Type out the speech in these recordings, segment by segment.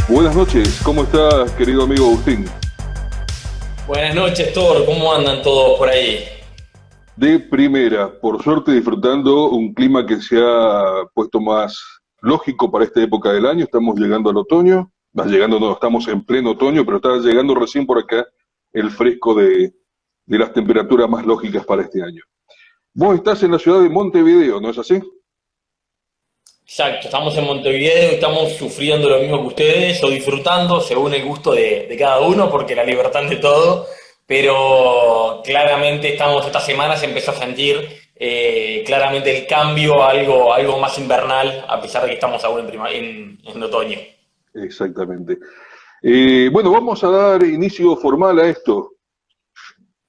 Buenas noches, ¿cómo estás, querido amigo Agustín? Buenas noches, Thor. ¿Cómo andan todos por ahí? De primera, por suerte disfrutando un clima que se ha puesto más lógico para esta época del año. Estamos llegando al otoño, va llegando, no, estamos en pleno otoño, pero está llegando recién por acá el fresco de las temperaturas más lógicas para este año. Vos estás en la ciudad de Montevideo, ¿no es así? Exacto, estamos en Montevideo y estamos sufriendo lo mismo que ustedes o disfrutando según el gusto de cada uno, porque la libertad de todo. Pero claramente esta semana se empezó a sentir claramente el cambio a algo más invernal, a pesar de que estamos aún en otoño. Exactamente. Bueno, vamos a dar inicio formal a esto.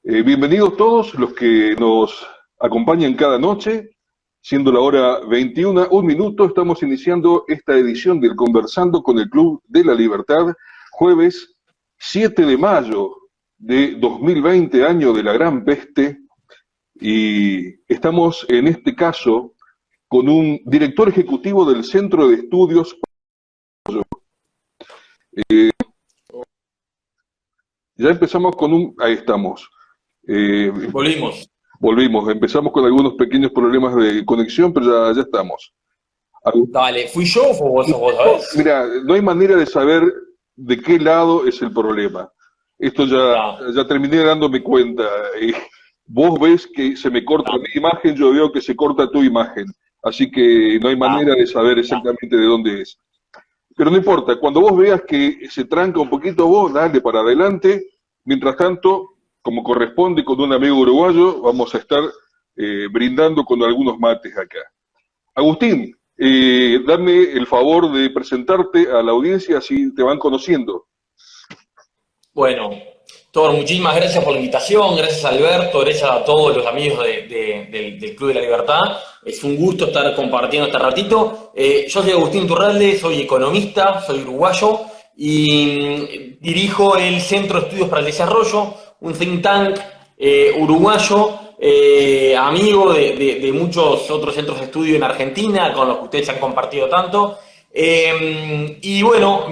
Bienvenidos todos los que nos acompañan cada noche. Siendo la hora 21, un minuto, estamos iniciando esta edición del Conversando con el Club de la Libertad, jueves 7 de mayo de 2020, año de la Gran Peste, y estamos en este caso con un director ejecutivo del Centro de Estudios. Eh, ya empezamos con ahí estamos. Eh, Volvimos. Volvimos, empezamos con algunos pequeños problemas de conexión, pero ya estamos. Dale, ¿fui yo o fue vos, sos vos, sabés? Mira, no hay manera de saber de qué lado es el problema. Esto No, ya terminé dándome cuenta. Y vos ves que se me corta no, mi imagen, yo veo que se corta tu imagen. Así que no hay no, manera de saber no. exactamente de dónde es. Pero no importa, cuando vos veas que se tranca un poquito vos, dale para adelante. Mientras tanto, como corresponde con un amigo uruguayo, vamos a estar brindando con algunos mates acá. Agustín, dame el favor de presentarte a la audiencia, así te van conociendo. Bueno, Thor, muchísimas gracias por la invitación, gracias a Alberto, gracias a todos los amigos del Club de la Libertad. Es un gusto estar compartiendo este ratito. Yo soy Agustín Turralde, soy economista, soy uruguayo y dirijo el Centro de Estudios para el Desarrollo, un think tank uruguayo, amigo de muchos otros centros de estudio en Argentina, con los que ustedes han compartido tanto. Y bueno,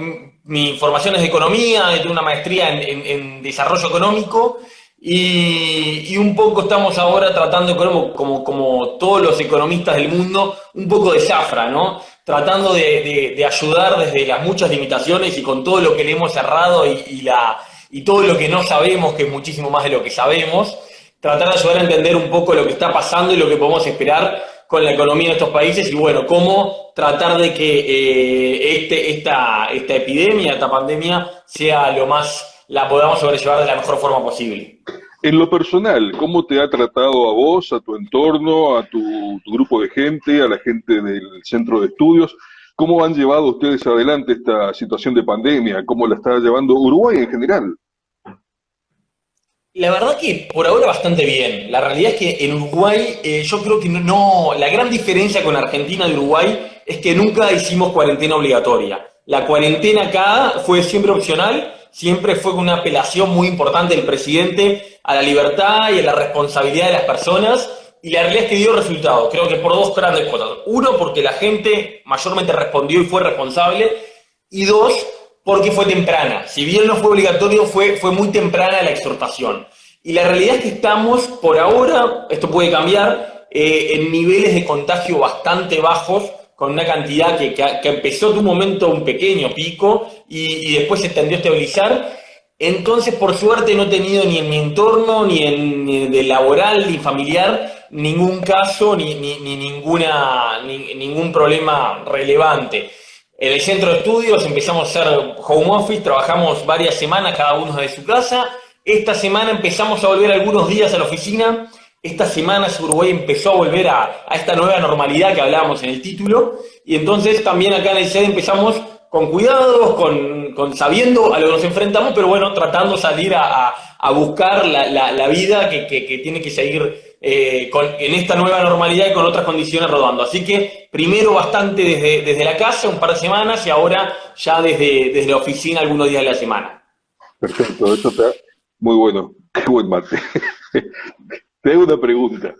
mi formación es de economía, tengo una maestría en desarrollo económico y un poco estamos ahora tratando, como todos los economistas del mundo, un poco de zafra, ¿no? Tratando de ayudar desde las muchas limitaciones y con todo lo que le hemos errado y todo lo que no sabemos, que es muchísimo más de lo que sabemos, tratar de ayudar a entender un poco lo que está pasando y lo que podemos esperar con la economía de estos países y bueno, cómo tratar de que esta epidemia, esta pandemia, la podamos sobrellevar de la mejor forma posible. En lo personal, ¿cómo te ha tratado a vos, a tu entorno, a tu grupo de gente, a la gente del centro de estudios? ¿Cómo han llevado ustedes adelante esta situación de pandemia? ¿Cómo la está llevando Uruguay en general? La verdad que por ahora bastante bien. La realidad es que en Uruguay yo creo que la gran diferencia con Argentina y Uruguay es que nunca hicimos cuarentena obligatoria. La cuarentena acá fue siempre opcional, siempre fue una apelación muy importante del presidente a la libertad y a la responsabilidad de las personas. Y la realidad es que dio resultado. Creo que por dos grandes cosas. Uno, porque la gente mayormente respondió y fue responsable. Y dos, porque fue temprana. Si bien no fue obligatorio, fue muy temprana la exhortación. Y la realidad es que estamos, por ahora, esto puede cambiar, en niveles de contagio bastante bajos, con una cantidad que empezó de un momento un pequeño pico y después se tendió a estabilizar. Entonces, por suerte, no he tenido ni en mi entorno, ni de laboral, ni familiar, ningún caso, ningún problema relevante. En el centro de estudios empezamos a hacer home office, trabajamos varias semanas cada uno de su casa. Esta semana empezamos a volver algunos días a la oficina. Esta semana Uruguay empezó a volver a esta nueva normalidad que hablábamos en el título. Y entonces también acá en el SED empezamos con cuidados, sabiendo a lo que nos enfrentamos, pero bueno, tratando de salir a buscar la vida que tiene que seguir en esta nueva normalidad y con otras condiciones rodando. Así que primero bastante desde la casa, un par de semanas, y ahora ya desde la oficina algunos días de la semana. Perfecto, eso está muy bueno. Qué buen mate. Te hago una pregunta.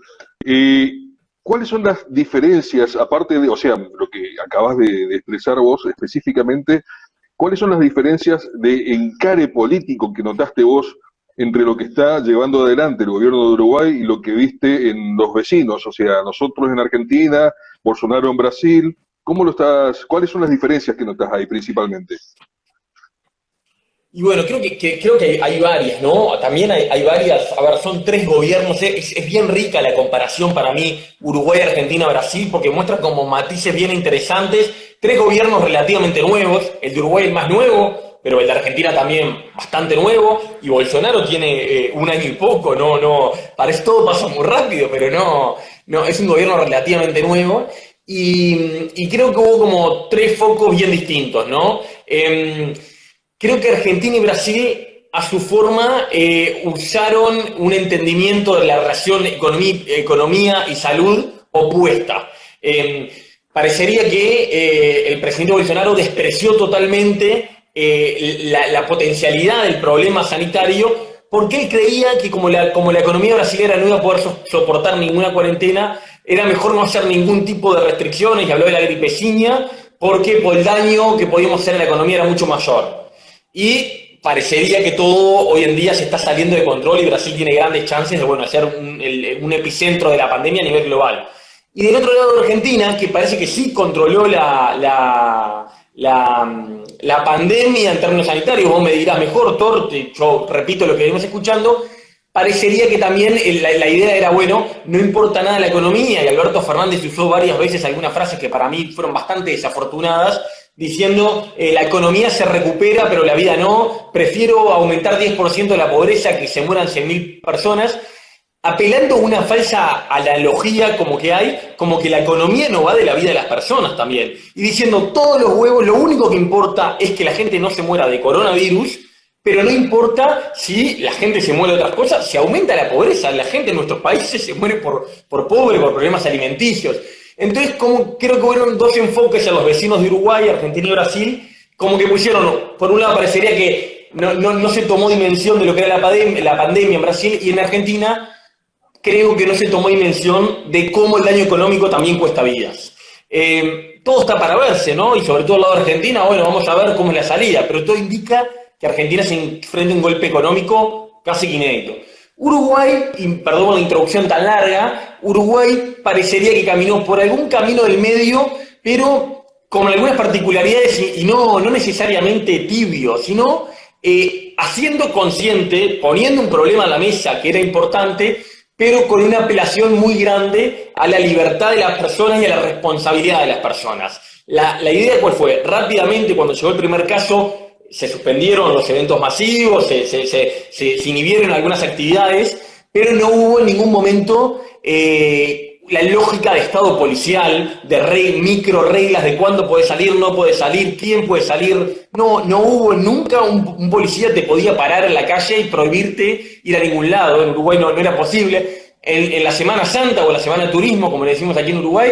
¿Cuáles son las diferencias, aparte de, o sea, lo que acabas de expresar vos específicamente, ¿cuáles son las diferencias de encare político que notaste vos entre lo que está llevando adelante el gobierno de Uruguay y lo que viste en los vecinos? O sea, nosotros en Argentina, Bolsonaro en Brasil, ¿cuáles son las diferencias que notas ahí principalmente? Y bueno, creo que hay varias, ¿no? También hay varias, a ver, son tres gobiernos, es bien rica la comparación para mí, Uruguay, Argentina, Brasil, porque muestra como matices bien interesantes, tres gobiernos relativamente nuevos, el de Uruguay el más nuevo, pero el de Argentina también bastante nuevo, y Bolsonaro tiene un año y poco, parece todo pasa muy rápido, pero no, es un gobierno relativamente nuevo, y creo que hubo como tres focos bien distintos, ¿no? Creo que Argentina y Brasil, a su forma, usaron un entendimiento de la relación economía y salud opuesta. Parecería que el presidente Bolsonaro despreció totalmente la potencialidad del problema sanitario porque él creía que como la economía brasileña no iba a poder soportar ninguna cuarentena, era mejor no hacer ningún tipo de restricciones, y habló de la gripeciña, porque por el daño que podíamos hacer en la economía era mucho mayor. Y parecería que todo hoy en día se está saliendo de control y Brasil tiene grandes chances de ser un epicentro de la pandemia a nivel global. Y del otro lado de Argentina, que parece que sí controló la pandemia en términos sanitarios, vos me dirás mejor, Thor, yo repito lo que venimos escuchando, parecería que también la idea era, bueno, no importa nada la economía, y Alberto Fernández usó varias veces algunas frases que para mí fueron bastante desafortunadas, diciendo, la economía se recupera, pero la vida no, prefiero aumentar 10% de la pobreza que se mueran 100.000 personas, apelando a una falsa analogía como que la economía no va de la vida de las personas también, y diciendo, todos los huevos, lo único que importa es que la gente no se muera de coronavirus, pero no importa si la gente se muere de otras cosas, si aumenta la pobreza, la gente en nuestros países se muere por pobre, por problemas alimenticios. Entonces, creo que hubo dos enfoques a los vecinos de Uruguay, Argentina y Brasil, como que pusieron, por un lado parecería que no se tomó dimensión de lo que era la pandemia en Brasil, y en Argentina creo que no se tomó dimensión de cómo el daño económico también cuesta vidas. Todo está para verse, ¿no? Y sobre todo al lado de Argentina, bueno, vamos a ver cómo es la salida, pero todo indica que Argentina se enfrenta a un golpe económico casi inédito. Uruguay, y perdón por la introducción tan larga, Uruguay parecería que caminó por algún camino del medio, pero con algunas particularidades y no necesariamente tibio, sino haciendo consciente, poniendo un problema a la mesa que era importante, pero con una apelación muy grande a la libertad de las personas y a la responsabilidad de las personas. La idea, ¿cuál fue? Rápidamente, cuando llegó el primer caso, se suspendieron los eventos masivos, se inhibieron algunas actividades, pero no hubo en ningún momento la lógica de estado policial, de micro reglas de cuándo puede salir, no puede salir, quién puede salir. No hubo nunca un policía te podía parar en la calle y prohibirte ir a ningún lado. En Uruguay no era posible. En la Semana Santa o la Semana de Turismo, como le decimos aquí en Uruguay,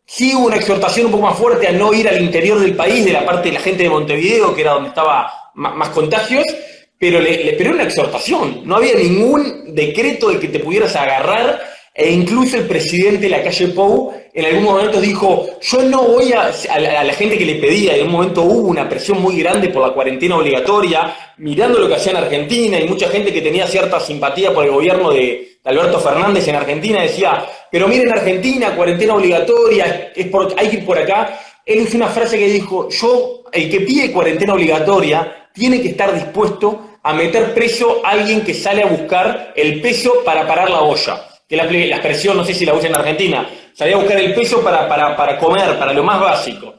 sí hubo una exhortación un poco más fuerte a no ir al interior del país, de la parte de la gente de Montevideo, que era donde estaba más contagios, pero era una exhortación. No había ningún decreto de que te pudieras agarrar, e incluso el presidente Lacalle Pou en algún momento dijo, yo no voy a la gente que le pedía, y en un momento hubo una presión muy grande por la cuarentena obligatoria, mirando lo que hacía en Argentina, y mucha gente que tenía cierta simpatía por el gobierno de Alberto Fernández en Argentina decía, pero miren Argentina, cuarentena obligatoria, hay que ir por acá. Él usó una frase que dijo, el que pide cuarentena obligatoria tiene que estar dispuesto a meter preso a alguien que sale a buscar el peso para parar la olla. Que la expresión, no sé si la usa en Argentina, salía a buscar el peso para comer, para lo más básico.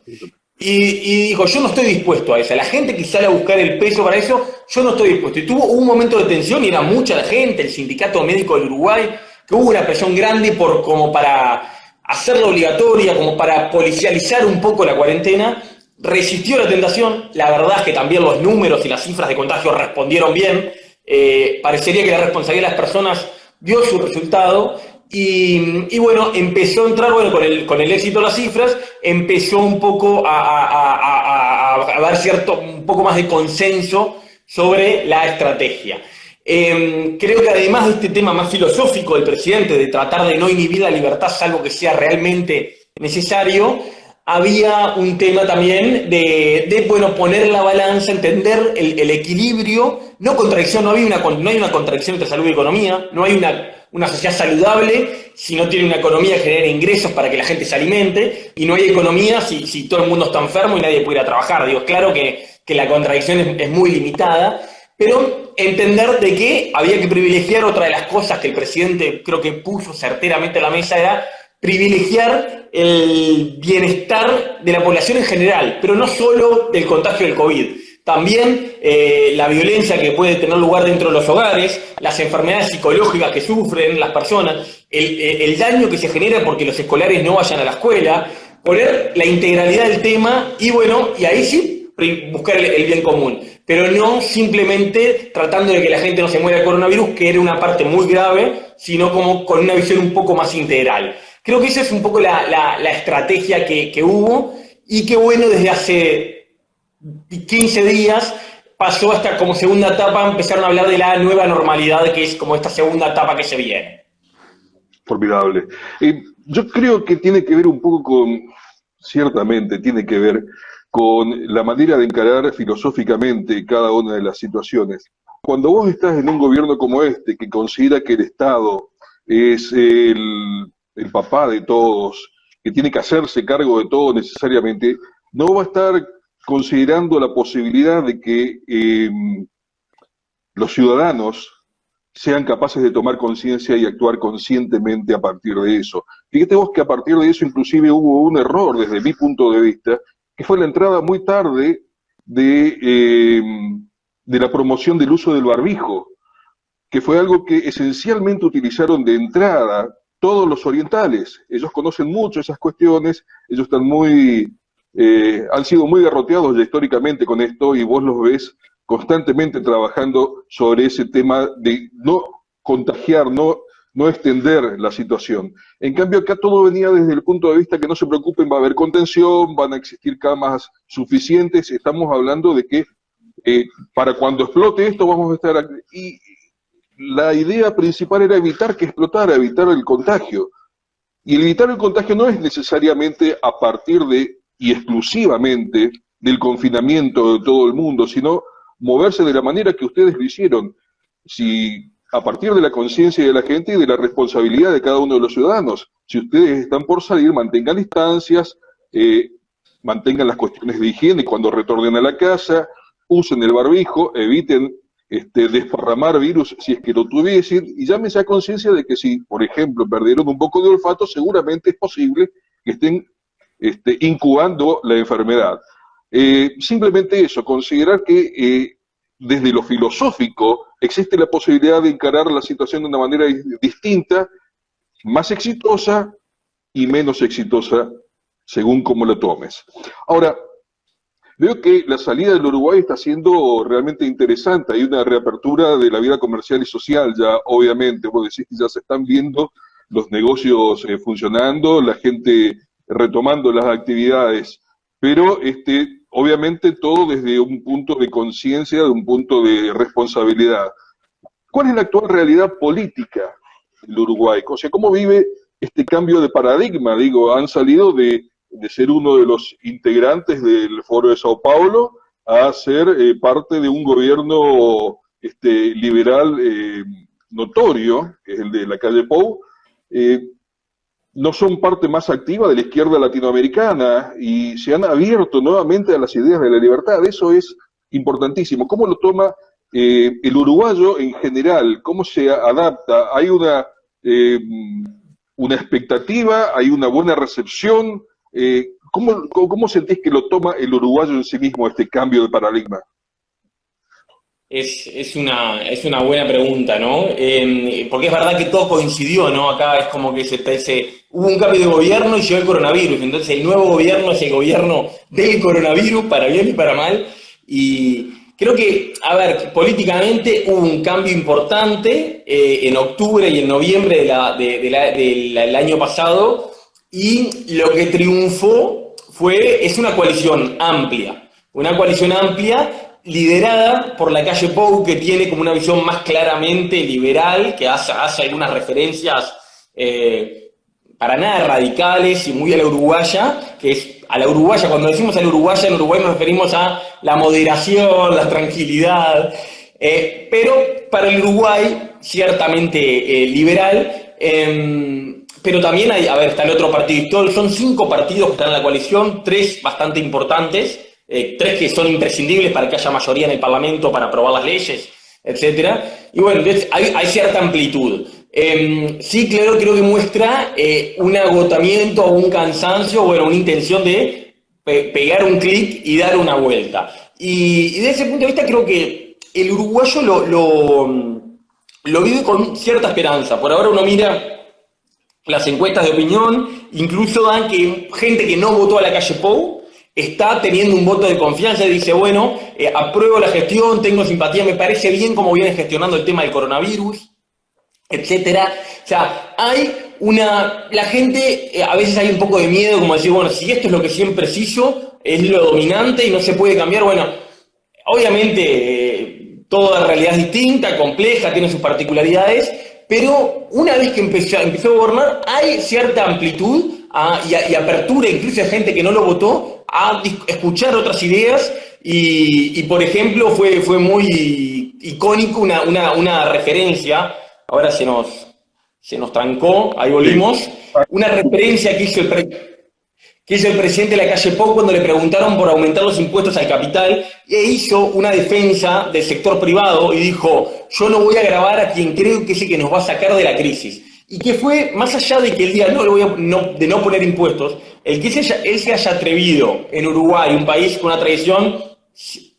Y dijo, yo no estoy dispuesto a eso. La gente que sale a buscar el peso para eso, yo no estoy dispuesto. Y hubo un momento de tensión, y era mucha la gente, el Sindicato Médico del Uruguay, que hubo una presión grande como para hacerla obligatoria, como para policializar un poco la cuarentena. Resistió la tentación. La verdad es que también los números y las cifras de contagio respondieron bien. Parecería que la responsabilidad de las personas dio su resultado, y bueno, empezó a entrar, con el éxito de las cifras, empezó un poco a dar un poco más de consenso sobre la estrategia. Creo que además de este tema más filosófico del presidente, de tratar de no inhibir la libertad salvo que sea realmente necesario, había un tema también bueno, poner la balanza, entender el equilibrio, no contradicción, no hay una contradicción entre salud y economía, no hay una sociedad saludable si no tiene una economía que genere ingresos para que la gente se alimente, y no hay economía si todo el mundo está enfermo y nadie puede ir a trabajar. Digo, es claro que la contradicción es muy limitada, pero entender de que había que privilegiar. Otra de las cosas que el presidente creo que puso certeramente a la mesa era privilegiar el bienestar de la población en general, pero no solo del contagio del COVID. También la violencia que puede tener lugar dentro de los hogares, las enfermedades psicológicas que sufren las personas, el daño que se genera porque los escolares no vayan a la escuela, poner la integralidad del tema y bueno, y ahí sí buscar el bien común, pero no simplemente tratando de que la gente no se muera de coronavirus, que era una parte muy grave, sino como con una visión un poco más integral. Creo que esa es un poco la estrategia que hubo, y que bueno, desde hace 15 días pasó hasta como segunda etapa, empezaron a hablar de la nueva normalidad, que es como esta segunda etapa que se viene. Formidable. Yo creo que tiene que ver un poco ciertamente tiene que ver con la manera de encarar filosóficamente cada una de las situaciones. Cuando vos estás en un gobierno como este, que considera que el Estado es el papá de todos, que tiene que hacerse cargo de todo necesariamente, no va a estar considerando la posibilidad de que los ciudadanos sean capaces de tomar conciencia y actuar conscientemente a partir de eso. Fíjate vos que a partir de eso inclusive hubo un error desde mi punto de vista, que fue la entrada muy tarde de la promoción del uso del barbijo, que fue algo que esencialmente utilizaron de entrada todos los orientales. Ellos conocen mucho esas cuestiones, ellos están han sido muy garroteados ya históricamente con esto, y vos los ves constantemente trabajando sobre ese tema de no contagiar, no extender la situación. En cambio, acá todo venía desde el punto de vista que no se preocupen, va a haber contención, van a existir camas suficientes, estamos hablando de que para cuando explote esto vamos a estar... Y la idea principal era evitar que explotara, evitar el contagio. Y el evitar el contagio no es necesariamente a partir de, y exclusivamente, del confinamiento de todo el mundo, sino moverse de la manera que ustedes lo hicieron. Si a partir de la conciencia de la gente y de la responsabilidad de cada uno de los ciudadanos, si ustedes están por salir, mantengan distancias, mantengan las cuestiones de higiene cuando retornen a la casa, usen el barbijo, eviten desparramar virus si es que lo tuviesen, y llámense a conciencia de que si, por ejemplo, perdieron un poco de olfato, seguramente es posible que estén incubando la enfermedad. Simplemente eso, considerar que desde lo filosófico existe la posibilidad de encarar la situación de una manera distinta, más exitosa y menos exitosa, según cómo lo tomes. Ahora, veo que la salida del Uruguay está siendo realmente interesante, hay una reapertura de la vida comercial y social ya, obviamente, vos decís que ya se están viendo los negocios funcionando, la gente retomando las actividades, pero obviamente todo desde un punto de conciencia, de un punto de responsabilidad. ¿Cuál es la actual realidad política del Uruguay? O sea, ¿cómo vive este cambio de paradigma? Digo, han salido de ser uno de los integrantes del Foro de Sao Paulo a ser parte de un gobierno liberal notorio, que es el de la calle Pou. No son parte más activa de la izquierda latinoamericana y se han abierto nuevamente a las ideas de la libertad. Eso es importantísimo. ¿Cómo lo toma el uruguayo en general? ¿Cómo se adapta? ¿Hay una expectativa? ¿Hay una buena recepción? ¿Cómo sentís que lo toma el uruguayo en sí mismo este cambio de paradigma? Es una buena pregunta, ¿no? Porque es verdad que todo coincidió, ¿no? Acá es como que hubo un cambio de gobierno y llegó el coronavirus. Entonces el nuevo gobierno es el gobierno del coronavirus, para bien y para mal. Y creo que, a ver, políticamente hubo un cambio importante en octubre y en noviembre del año pasado. Y lo que triunfó es una coalición amplia. Una coalición amplia liderada por la calle Pou, que tiene como una visión más claramente liberal, que hace algunas referencias para nada radicales y muy a la uruguaya, que es a la uruguaya. Cuando decimos a la uruguaya, en Uruguay nos referimos a la moderación, la tranquilidad, pero para el Uruguay, ciertamente liberal, pero también hay, a ver, está el otro partido, son 5 partidos que están en la coalición, 3 bastante importantes, 3 que son imprescindibles para que haya mayoría en el Parlamento para aprobar las leyes, etcétera. Y bueno, entonces hay cierta amplitud. Sí, claro, creo que muestra un agotamiento o un cansancio, bueno, una intención de pegar un clic y dar una vuelta. Y desde ese punto de vista creo que el uruguayo lo vive con cierta esperanza. Por ahora uno mira las encuestas de opinión, incluso dan que gente que no votó a la calle Pou está teniendo un voto de confianza y dice, bueno, apruebo la gestión, tengo simpatía, me parece bien cómo vienen gestionando el tema del coronavirus, etcétera. O sea, la gente, a veces hay un poco de miedo, como decir, bueno, si esto es lo que siempre se hizo, es lo dominante y no se puede cambiar, bueno, obviamente toda realidad es distinta, compleja, tiene sus particularidades, pero una vez que empezó a gobernar, hay cierta amplitud y apertura, incluso de gente que no lo votó, a escuchar otras ideas y por ejemplo, fue muy icónico una referencia, ahora se nos trancó, ahí volvimos, una referencia que hizo el presidente de la calle Pou cuando le preguntaron por aumentar los impuestos al capital, e hizo una defensa del sector privado y dijo, yo no voy a grabar a quien creo que es el que nos va a sacar de la crisis. Y que fue, más allá de que él diga, de no poner impuestos, el que él se haya atrevido en Uruguay, un país con una tradición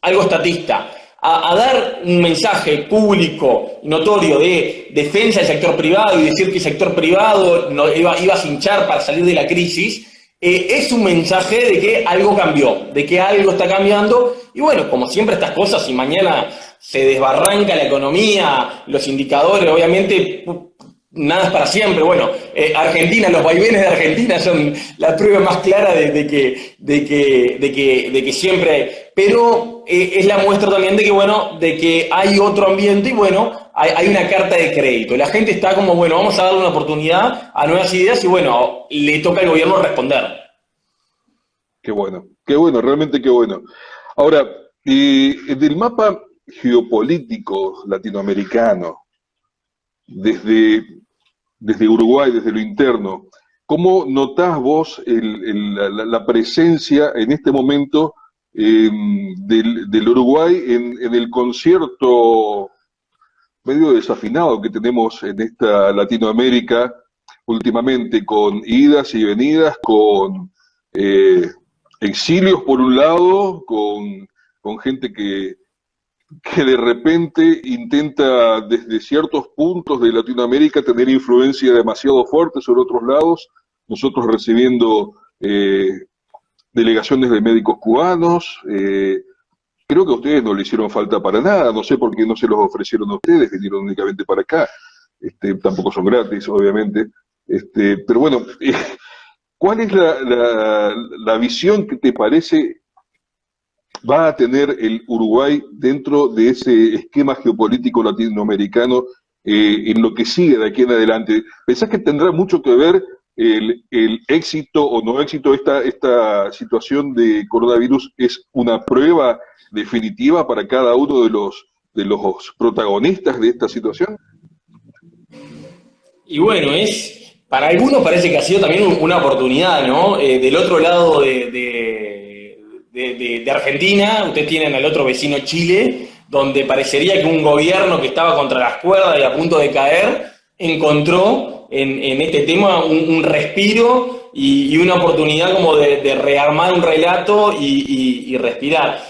algo estatista, a dar un mensaje público y notorio de defensa del sector privado y decir que el sector privado no iba a cinchar para salir de la crisis, es un mensaje de que algo cambió, de que algo está cambiando. Y bueno, como siempre estas cosas, si mañana se desbarranca la economía, los indicadores, obviamente nada es para siempre. Bueno, Argentina, los vaivenes de Argentina son la prueba más clara de que siempre, pero es la muestra también de que, bueno, de que hay otro ambiente y bueno, hay una carta de crédito. La gente está como, bueno, vamos a darle una oportunidad a nuevas ideas y bueno, le toca al gobierno responder. Qué bueno, realmente qué bueno. Ahora, del mapa geopolítico latinoamericano, desde Uruguay, desde lo interno, ¿cómo notás vos la presencia en este momento del Uruguay en el concierto medio desafinado que tenemos en esta Latinoamérica últimamente, con idas y venidas, con exilios por un lado, con gente que de repente intenta desde ciertos puntos de Latinoamérica tener influencia demasiado fuerte sobre otros lados, nosotros recibiendo delegaciones de médicos cubanos, creo que a ustedes no le hicieron falta para nada, no sé por qué no se los ofrecieron a ustedes, vinieron únicamente para acá, tampoco son gratis, obviamente, pero bueno, ¿cuál es la visión que te parece va a tener el Uruguay dentro de ese esquema geopolítico latinoamericano en lo que sigue de aquí en adelante? ¿Pensás que tendrá mucho que ver el éxito o no éxito esta situación de coronavirus? ¿Es una prueba definitiva para cada uno de los protagonistas de esta situación? Y bueno, para algunos parece que ha sido también una oportunidad, ¿no? Del otro lado de Argentina, ustedes tienen al otro vecino Chile, donde parecería que un gobierno que estaba contra las cuerdas y a punto de caer, encontró en este tema un respiro y una oportunidad como de rearmar un relato y respirar.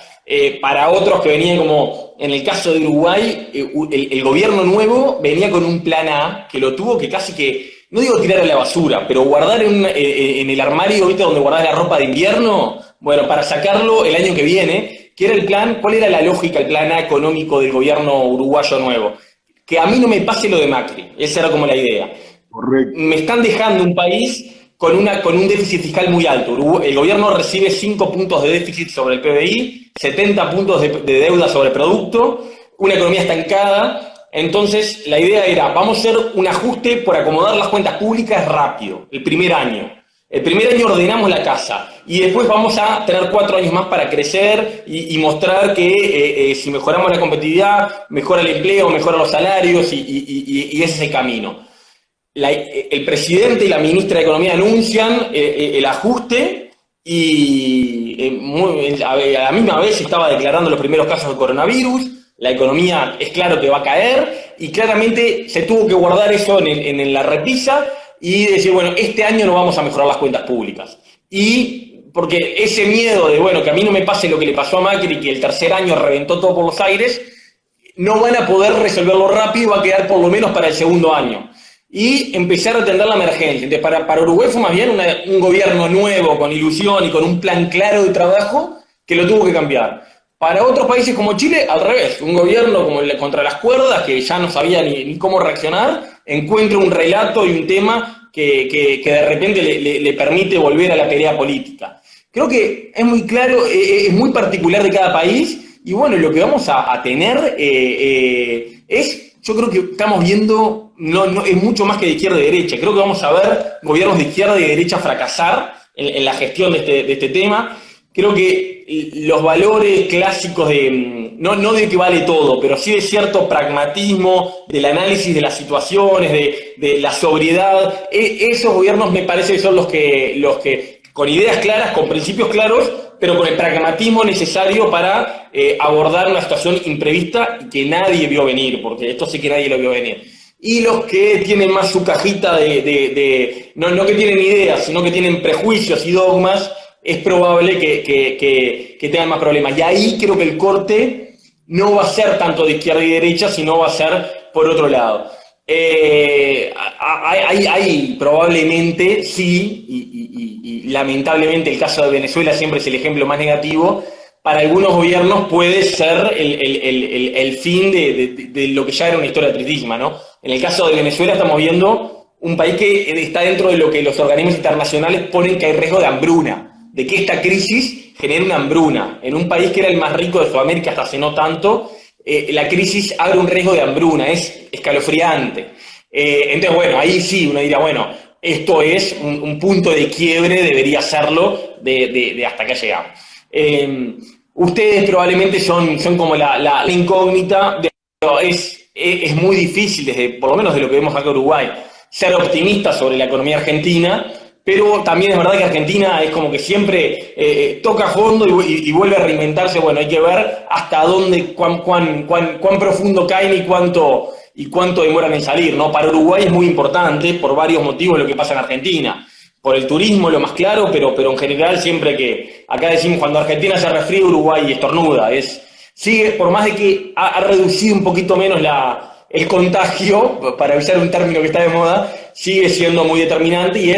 Para otros que venían como, en el caso de Uruguay, el gobierno nuevo venía con un plan A, que lo tuvo que casi que, no digo tirar a la basura, pero guardar en el armario, ¿viste? Donde guardás la ropa de invierno, bueno, para sacarlo el año que viene, que era el plan, ¿cuál era la lógica, el plan A económico del gobierno uruguayo nuevo? Que a mí no me pase lo de Macri, esa era como la idea. Correcto. Me están dejando un país con un déficit fiscal muy alto. El gobierno recibe 5 puntos de déficit sobre el PBI, 70 puntos de deuda sobre el producto, una economía estancada. Entonces, la idea era, vamos a hacer un ajuste por acomodar las cuentas públicas rápido, el primer año. El primer año ordenamos la casa y después vamos a tener 4 años más para crecer y mostrar que si mejoramos la competitividad, mejora el empleo, mejora los salarios y ese es el camino. El presidente y la ministra de Economía anuncian el ajuste y a la misma vez estaba declarando los primeros casos de coronavirus, la economía es claro que va a caer y claramente se tuvo que guardar eso en la repisa y decir, bueno, este año no vamos a mejorar las cuentas públicas. Y porque ese miedo de, bueno, que a mí no me pase lo que le pasó a Macri, que el tercer año reventó todo por los aires, no van a poder resolverlo rápido, va a quedar por lo menos para el segundo año. Y empezar a atender la emergencia. Entonces, para Uruguay fue más bien un gobierno nuevo, con ilusión y con un plan claro de trabajo, que lo tuvo que cambiar. Para otros países como Chile, al revés, un gobierno como contra las cuerdas, que ya no sabía ni cómo reaccionar, encuentra un relato y un tema que de repente le permite volver a la pelea política. Creo que es muy claro, es muy particular de cada país, y bueno, lo que vamos a tener yo creo que estamos viendo, no, es mucho más que de izquierda y derecha, creo que vamos a ver gobiernos de izquierda y de derecha fracasar en la gestión de este tema. Creo que los valores clásicos no de que vale todo, pero sí de cierto pragmatismo, del análisis de las situaciones, de la sobriedad, esos gobiernos me parece que son los que con ideas claras, con principios claros, pero con el pragmatismo necesario para abordar una situación imprevista y que nadie vio venir, porque esto sí que nadie lo vio venir. Y los que tienen más su cajita no que tienen ideas, sino que tienen prejuicios y dogmas, es probable que tengan más problemas. Y ahí creo que el corte no va a ser tanto de izquierda y derecha, sino va a ser por otro lado. Hay probablemente, sí, y lamentablemente el caso de Venezuela siempre es el ejemplo más negativo, para algunos gobiernos puede ser el fin de lo que ya era una historia tristísima, ¿no? En el caso de Venezuela estamos viendo un país que está dentro de lo que los organismos internacionales ponen que hay riesgo de hambruna, de que esta crisis genere una hambruna. En un país que era el más rico de Sudamérica hasta hace no tanto, la crisis abre un riesgo de hambruna, es escalofriante. Entonces, bueno, ahí sí uno dirá, bueno, esto es un punto de quiebre, debería serlo, de hasta acá llegamos. Ustedes probablemente son como la incógnita, pero es muy difícil, por lo menos de lo que vemos acá en Uruguay, ser optimista sobre la economía argentina, pero también es verdad que Argentina es como que siempre toca fondo y vuelve a reinventarse. Bueno, hay que ver hasta dónde, cuán profundo caen y cuánto demoran en salir, ¿no? Para Uruguay es muy importante, por varios motivos, lo que pasa en Argentina. Por el turismo, lo más claro, pero en general siempre que, acá decimos, cuando Argentina se resfría, Uruguay estornuda. Sigue, por más de que ha reducido un poquito menos el contagio, para usar un término que está de moda, sigue siendo muy determinante y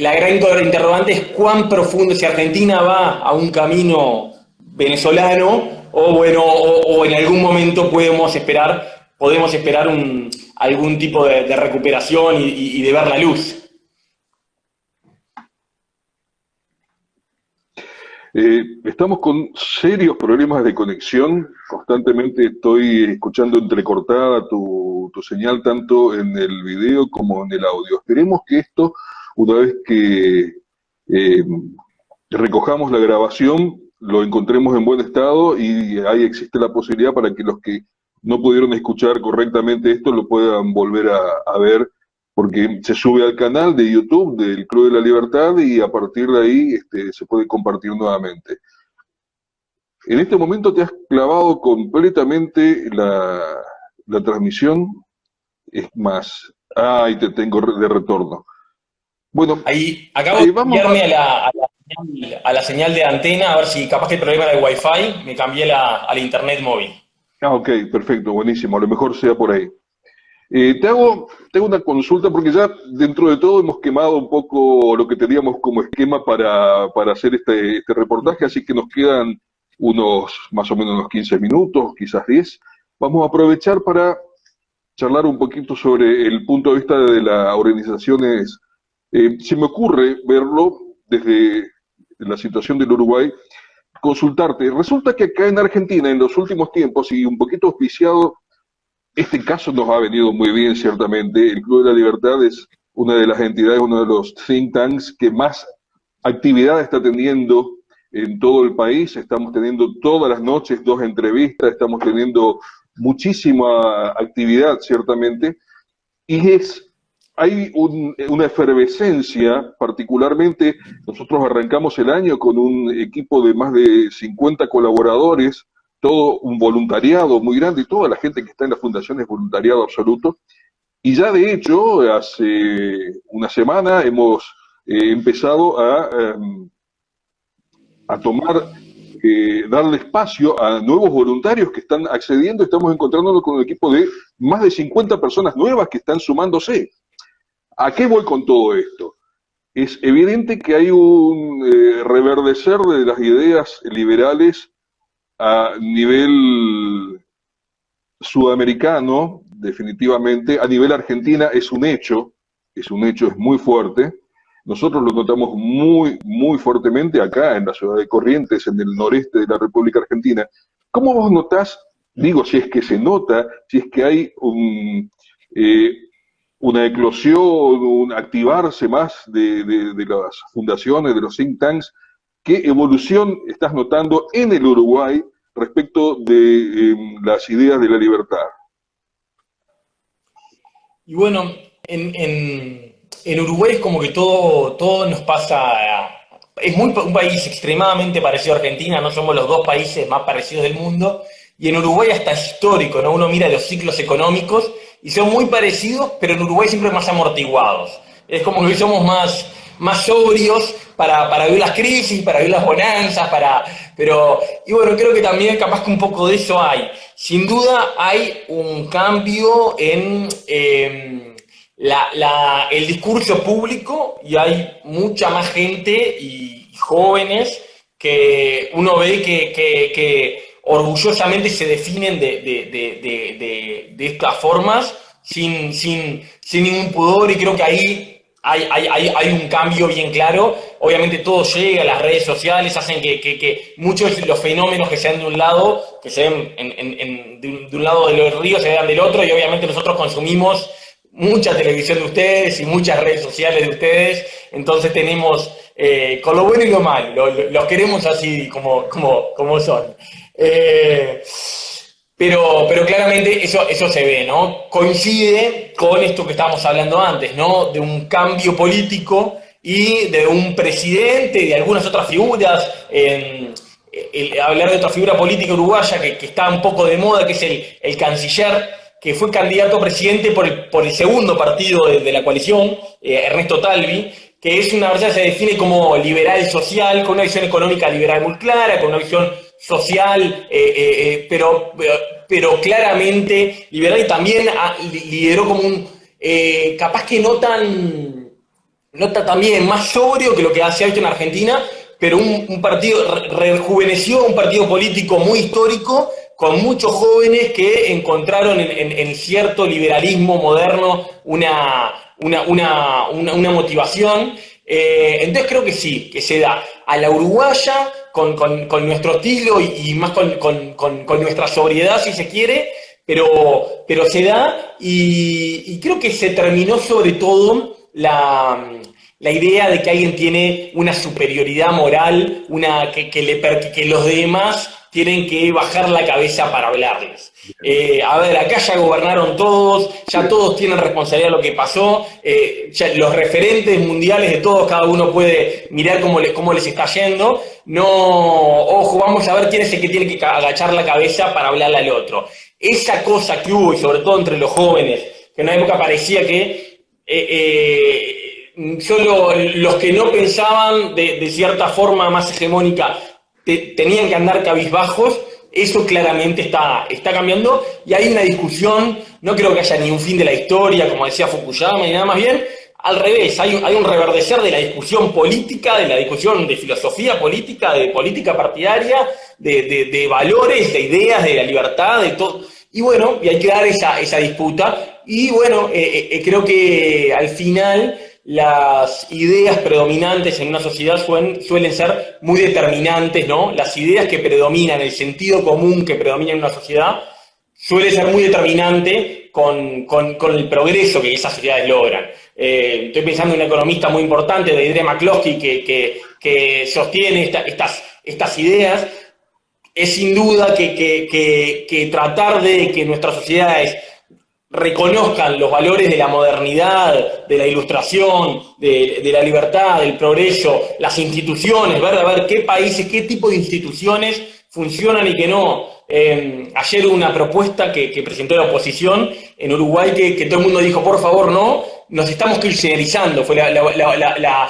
la gran interrogante es cuán profundo, si Argentina va a un camino venezolano o en algún momento podemos esperar algún tipo de recuperación y de ver la luz. Estamos con serios problemas de conexión. Constantemente estoy escuchando entrecortada tu señal tanto en el video como en el audio. Esperemos que esto, una vez que recojamos la grabación, lo encontremos en buen estado y ahí existe la posibilidad para que los que no pudieron escuchar correctamente esto lo puedan volver a ver, porque se sube al canal de YouTube del Club de la Libertad y a partir de ahí se puede compartir nuevamente. En este momento te has clavado completamente la transmisión, es más, ahí te tengo de retorno. Bueno, ahí acabo de cambiarme a la señal de antena, a ver si capaz que el problema era de Wi-Fi, me cambié al internet móvil. Ah, ok, perfecto, buenísimo, a lo mejor sea por ahí. Te hago una consulta porque ya dentro de todo hemos quemado un poco lo que teníamos como esquema para hacer este reportaje, así que nos quedan más o menos unos 15 minutos, quizás 10. Vamos a aprovechar para charlar un poquito sobre el punto de vista de las organizaciones. Se me ocurre verlo desde la situación del Uruguay, consultarte. Resulta que acá en Argentina, en los últimos tiempos, y un poquito auspiciado, este caso nos ha venido muy bien, ciertamente. El Club de la Libertad es una de las entidades, uno de los think tanks que más actividad está teniendo en todo el país. Estamos teniendo todas las noches 2 entrevistas, estamos teniendo muchísima actividad, ciertamente, y hay una efervescencia. Particularmente nosotros arrancamos el año con un equipo de más de 50 colaboradores, todo un voluntariado muy grande, y toda la gente que está en la fundación es voluntariado absoluto, y ya de hecho hace una semana hemos empezado a tomar, darle espacio a nuevos voluntarios que están accediendo. Estamos encontrándonos con un equipo de más de 50 personas nuevas que están sumándose. ¿A qué voy con todo esto? Es evidente que hay un reverdecer de las ideas liberales a nivel sudamericano, definitivamente. A nivel Argentina es un hecho, es muy fuerte. Nosotros lo notamos muy, muy fuertemente acá en la ciudad de Corrientes, en el noreste de la República Argentina. ¿Cómo vos notás, digo, si es que se nota, si es que hay una eclosión, un activarse más de las fundaciones, de los think tanks? ¿Qué evolución estás notando en el Uruguay respecto de las ideas de la libertad? Y bueno, en Uruguay es como que todo nos pasa. Es un país extremadamente parecido a Argentina, no somos los 2 países más parecidos del mundo, y en Uruguay hasta es histórico, ¿no? Uno mira los ciclos económicos y son muy parecidos, pero en Uruguay siempre más amortiguados. Es como que somos más sobrios para vivir las crisis, para vivir las bonanzas, y bueno, creo que también capaz que un poco de eso hay. Sin duda hay un cambio en el discurso público, y hay mucha más gente y jóvenes que uno ve que orgullosamente se definen de estas formas sin ningún pudor, y creo que ahí hay un cambio bien claro. Obviamente todo llega, las redes sociales hacen que muchos de los fenómenos que se dan de un lado, que se ven de un lado del río, se vean del otro, y obviamente nosotros consumimos mucha televisión de ustedes y muchas redes sociales de ustedes, entonces tenemos con lo bueno y lo malo, los queremos así como son. Pero claramente eso se ve, ¿no? Coincide con esto que estábamos hablando antes, ¿no? De un cambio político y de un presidente y de algunas otras figuras. Hablar de otra figura política uruguaya que está un poco de moda, que es el canciller, que fue candidato a presidente por el segundo partido de la coalición, Ernesto Talvi, que es una persona que se define como liberal social, con una visión económica liberal muy clara, con una visión social, pero claramente liberal, y también lideró como capaz que no tan también más sobrio que lo que se ha hecho en Argentina, pero un partido, rejuveneció un partido político muy histórico, con muchos jóvenes que encontraron en cierto liberalismo moderno una motivación. Entonces creo que sí, que se da a la uruguaya, con nuestro estilo y más con nuestra sobriedad, si se quiere, pero se da, y creo que se terminó sobre todo la idea de que alguien tiene una superioridad moral, que los demás tienen que bajar la cabeza para hablarles. A ver, acá ya gobernaron todos, ya todos tienen responsabilidad de lo que pasó, ya los referentes mundiales de todos, cada uno puede mirar cómo les está yendo. No, ojo, vamos a ver quién es el que tiene que agachar la cabeza para hablarle al otro. Esa cosa que hubo, y sobre todo entre los jóvenes, que en una época parecía que solo los que no pensaban de cierta forma más hegemónica tenían que andar cabizbajos, eso claramente está cambiando, y hay una discusión. No creo que haya ni un fin de la historia, como decía Fukuyama, ni nada, más bien al revés, hay un reverdecer de la discusión política, de la discusión de filosofía política, de política partidaria, de valores, de ideas, de la libertad, de todo. Y bueno, y hay que dar esa disputa, y bueno, creo que al final las ideas predominantes en una sociedad suelen ser muy determinantes, ¿no? Las ideas que predominan, el sentido común que predomina en una sociedad, suele ser muy determinante con el progreso que esas sociedades logran. Estoy pensando en un economista muy importante, Deirdre McCloskey, que sostiene estas ideas. Es sin duda que tratar de que nuestras sociedades reconozcan los valores de la modernidad, de la ilustración, de la libertad, del progreso, las instituciones, ver a ver qué países, qué tipo de instituciones funcionan y que no. Ayer hubo una propuesta que presentó la oposición en Uruguay que todo el mundo dijo, por favor, no, nos estamos kirchnerizando, fue la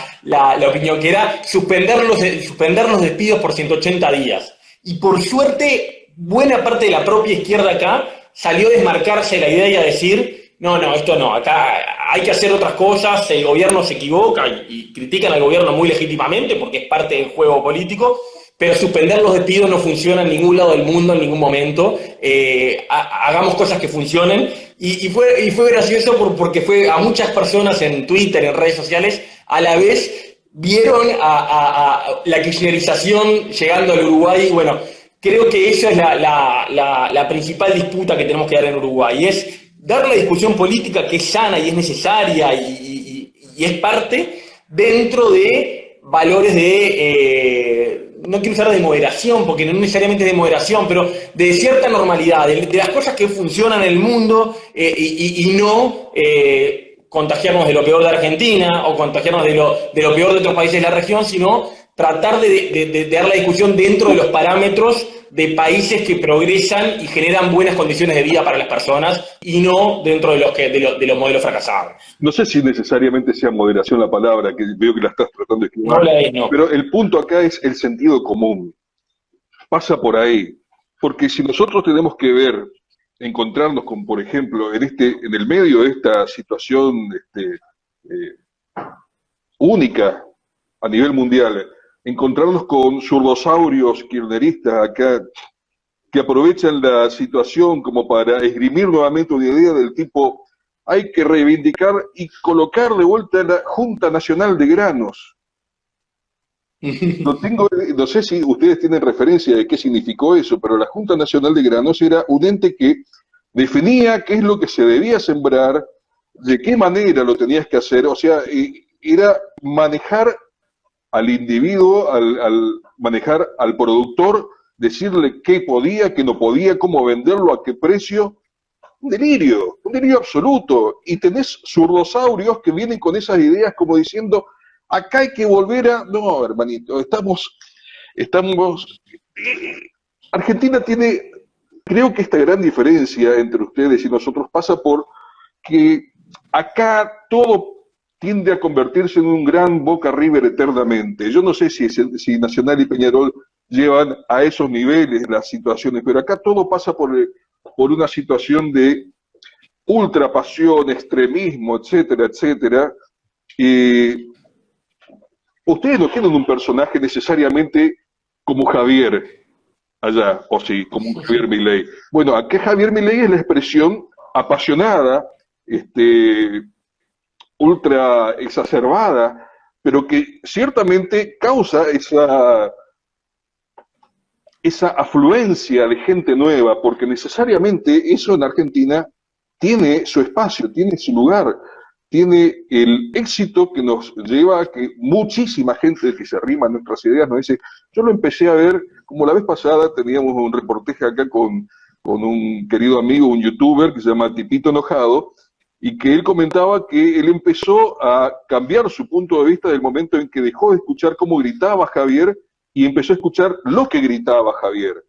opinión, que era suspender los despidos por 180 días. Y por suerte, buena parte de la propia izquierda acá salió a desmarcarse la idea y a decir, no, esto no, acá hay que hacer otras cosas, el gobierno se equivoca y critican al gobierno muy legítimamente porque es parte del juego político, pero suspender los despidos no funciona en ningún lado del mundo, en ningún momento. Hagamos cosas que funcionen. Y fue gracioso porque fue a muchas personas en Twitter, en redes sociales, a la vez vieron a la kirchnerización llegando al Uruguay. Bueno, creo que esa es la principal disputa que tenemos que dar en Uruguay. Es dar la discusión política que es sana y es necesaria y es parte dentro de valores no quiero usar de moderación, porque no necesariamente es de moderación, pero de cierta normalidad, de las cosas que funcionan en el mundo y no contagiarnos de lo peor de Argentina o contagiarnos de lo peor de otros países de la región, sino tratar de dar la discusión dentro de los parámetros de países que progresan y generan buenas condiciones de vida para las personas y no dentro de los modelos fracasados. No sé si necesariamente sea moderación la palabra, que veo que la estás tratando de esquivar, no la es, no. Pero el punto acá es el sentido común. Pasa por ahí. Porque si nosotros tenemos que encontrarnos con, por ejemplo, en el medio de esta situación única a nivel mundial, encontrarnos con zurdosaurios kirchneristas acá que aprovechan la situación como para esgrimir nuevamente una idea del tipo hay que reivindicar y colocar de vuelta la Junta Nacional de Granos. No sé si ustedes tienen referencia de qué significó eso, pero la Junta Nacional de Granos era un ente que definía qué es lo que se debía sembrar, de qué manera lo tenías que hacer, o sea, era manejar al individuo, al manejar al productor, decirle qué podía, qué no podía, cómo venderlo, a qué precio. Un delirio absoluto. Y tenés zurdosaurios que vienen con esas ideas como diciendo, acá hay que volver a... No, hermanito, Argentina tiene, creo que esta gran diferencia entre ustedes y nosotros pasa por que acá todo tiende a convertirse en un gran Boca River eternamente. Yo no sé si Nacional y Peñarol llevan a esos niveles las situaciones, pero acá todo pasa por una situación de ultrapasión, extremismo, etcétera, etcétera. Ustedes no tienen un personaje necesariamente como Javier allá, o sí, como un Javier Milei. Bueno, acá Javier Milei es la expresión apasionada, ultra exacerbada, pero que ciertamente causa esa afluencia de gente nueva, porque necesariamente eso en Argentina tiene su espacio, tiene su lugar, tiene el éxito que nos lleva a que muchísima gente que se arrima a nuestras ideas nos dice, yo lo empecé a ver, como la vez pasada teníamos un reportaje acá con un querido amigo, un youtuber que se llama Tipito Enojado, y que él comentaba que él empezó a cambiar su punto de vista del momento en que dejó de escuchar cómo gritaba Javier y empezó a escuchar lo que gritaba Javier.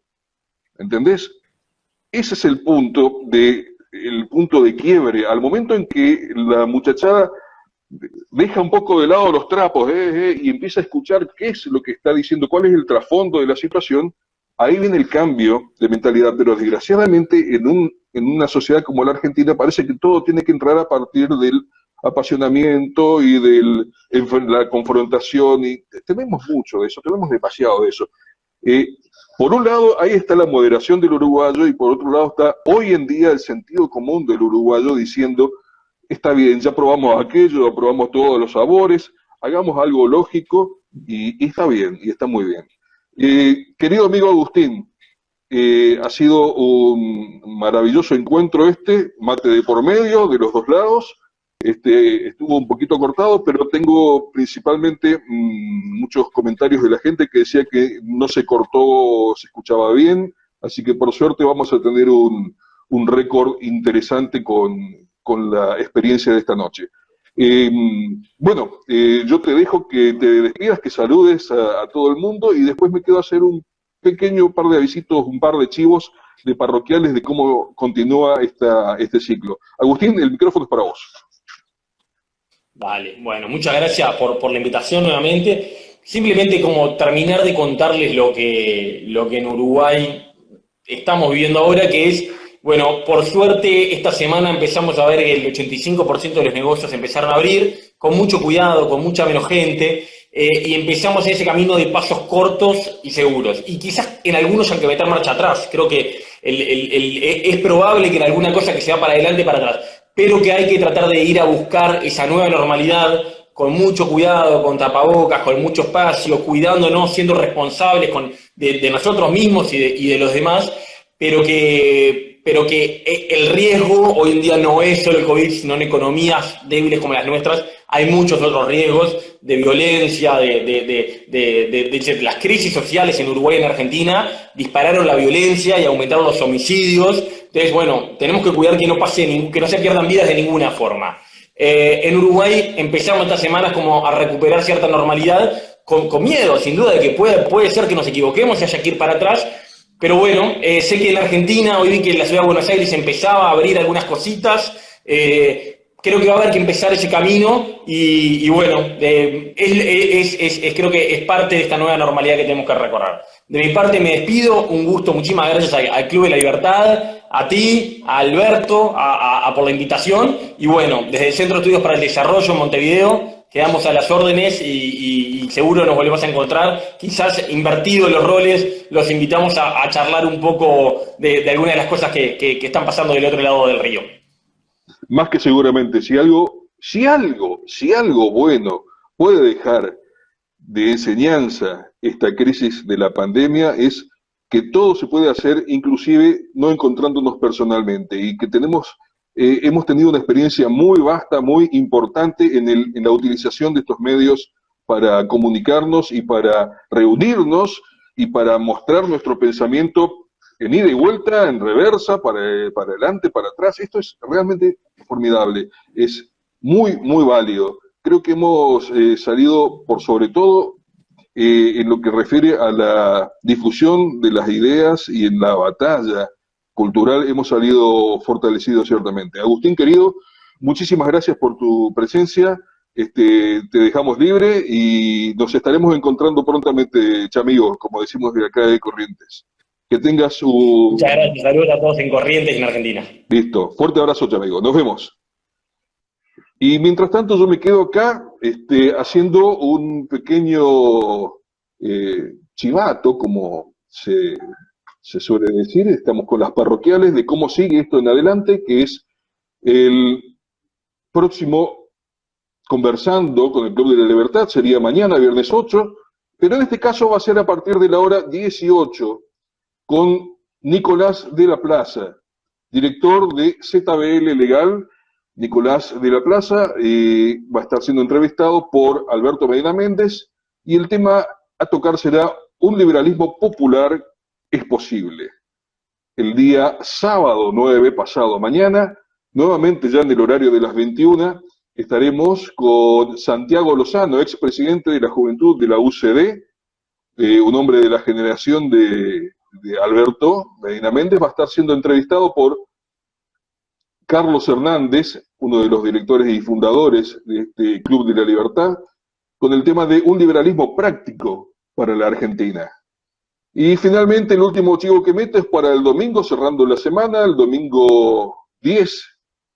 ¿Entendés? Ese es el punto de quiebre. Al momento en que la muchachada deja un poco de lado los trapos y empieza a escuchar qué es lo que está diciendo, cuál es el trasfondo de la situación, ahí viene el cambio de mentalidad. Pero desgraciadamente en una sociedad como la Argentina parece que todo tiene que entrar a partir del apasionamiento y de la confrontación, y tenemos mucho de eso, tenemos demasiado de eso. Por un lado, ahí está la moderación del uruguayo, y por otro lado está hoy en día el sentido común del uruguayo diciendo, está bien, ya probamos aquello, ya probamos todos los sabores, hagamos algo lógico, y está bien, y está muy bien. Querido amigo Agustín, Ha sido un maravilloso encuentro mate de por medio de los dos lados. Estuvo un poquito cortado, pero tengo principalmente muchos comentarios de la gente que decía que no se cortó, se escuchaba bien, así que por suerte vamos a tener un récord interesante con la experiencia de esta noche. Yo te dejo que te despidas, que saludes a todo el mundo y después me quedo a hacer un pequeño par de avisitos, un par de chivos de parroquiales de cómo continúa este ciclo. Agustín, el micrófono es para vos. Vale, bueno, muchas gracias por la invitación nuevamente. Simplemente como terminar de contarles lo que en Uruguay estamos viviendo ahora, que es, bueno, por suerte esta semana empezamos a ver que el 85% de los negocios empezaron a abrir, con mucho cuidado, con mucha menos gente, y empezamos ese camino de pasos cortos y seguros. Y quizás en algunos hay que meter marcha atrás. Creo que es probable que en alguna cosa que se va para adelante, para atrás, pero que hay que tratar de ir a buscar esa nueva normalidad con mucho cuidado, con tapabocas, con mucho espacio, cuidándonos, siendo responsables de nosotros mismos y de los demás, pero que el riesgo hoy en día no es solo el COVID, sino en economías débiles como las nuestras. Hay muchos otros riesgos de violencia, de las crisis sociales en Uruguay y en Argentina dispararon la violencia y aumentaron los homicidios. Entonces, bueno, tenemos que cuidar que no se pierdan vidas de ninguna forma. En Uruguay empezamos estas semanas como a recuperar cierta normalidad con miedo, sin duda, de que puede ser que nos equivoquemos y haya que ir para atrás. Pero bueno, sé que en Argentina, hoy vi que en la ciudad de Buenos Aires empezaba a abrir algunas cositas. Creo que va a haber que empezar ese camino y bueno, creo que es parte de esta nueva normalidad que tenemos que recorrer. De mi parte me despido, un gusto, muchísimas gracias al Club de la Libertad, a ti, a Alberto, por la invitación. Y bueno, desde el Centro de Estudios para el Desarrollo en Montevideo, quedamos a las órdenes y seguro nos volvemos a encontrar. Quizás invertidos los roles, los invitamos a charlar un poco de algunas de las cosas que están pasando del otro lado del río. Más que seguramente, si algo bueno puede dejar de enseñanza esta crisis de la pandemia es que todo se puede hacer inclusive no encontrándonos personalmente y que hemos tenido una experiencia muy vasta, muy importante en la utilización de estos medios para comunicarnos y para reunirnos y para mostrar nuestro pensamiento en ida y vuelta, en reversa, para adelante, para atrás. Esto es realmente formidable, es muy, muy válido. Creo que hemos salido, por sobre todo, en lo que refiere a la difusión de las ideas y en la batalla cultural, hemos salido fortalecidos ciertamente. Agustín, querido, muchísimas gracias por tu presencia. Te dejamos libre y nos estaremos encontrando prontamente, chamigos, como decimos de acá de Corrientes. Que tengas su... Muchas gracias, saludos a todos en Corrientes y en Argentina. Listo, fuerte abrazo, chamigos, nos vemos. Y mientras tanto yo me quedo acá haciendo un pequeño chivato, como se suele decir. Estamos con las parroquiales de cómo sigue esto en adelante, que es el próximo conversando con el Club de la Libertad, sería mañana, viernes 8, pero en este caso va a ser a partir de la hora 18, con Nicolás de la Plaza, director de ZBL Legal. Nicolás de la Plaza va a estar siendo entrevistado por Alberto Medina Méndez y el tema a tocar será un liberalismo popular es posible. El día sábado 9, pasado mañana, nuevamente ya en el horario de las 21, estaremos con Santiago Lozano, expresidente de la Juventud de la UCD, un hombre de la generación de Alberto Medina Méndez. Va a estar siendo entrevistado por Carlos Hernández, uno de los directores y fundadores de este Club de la Libertad, con el tema de un liberalismo práctico para la Argentina. Y finalmente el último chivo que meto es para el domingo, cerrando la semana, el domingo 10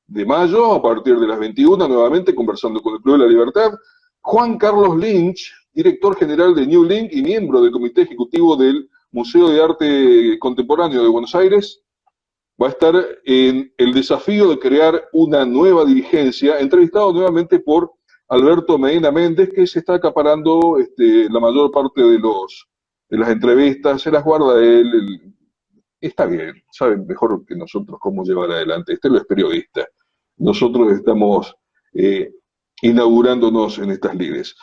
de mayo, a partir de las 21, nuevamente conversando con el Club de la Libertad, Juan Carlos Lynch, director general de New Link y miembro del Comité Ejecutivo del Museo de Arte Contemporáneo de Buenos Aires, va a estar en el desafío de crear una nueva dirigencia, entrevistado nuevamente por Alberto Medina Méndez, que se está acaparando la mayor parte de las entrevistas, se las guarda él, está bien, saben mejor que nosotros cómo llevar adelante. Este es periodista. Nosotros estamos inaugurándonos en estas lides.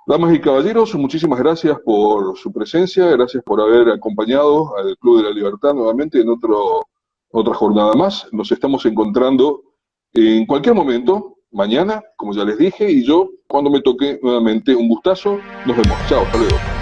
Damas y caballeros, muchísimas gracias por su presencia, gracias por haber acompañado al Club de la Libertad nuevamente en otra jornada más. Nos estamos encontrando en cualquier momento, mañana, como ya les dije, y yo, cuando me toque nuevamente, un gustazo. Nos vemos. Chao, hasta luego.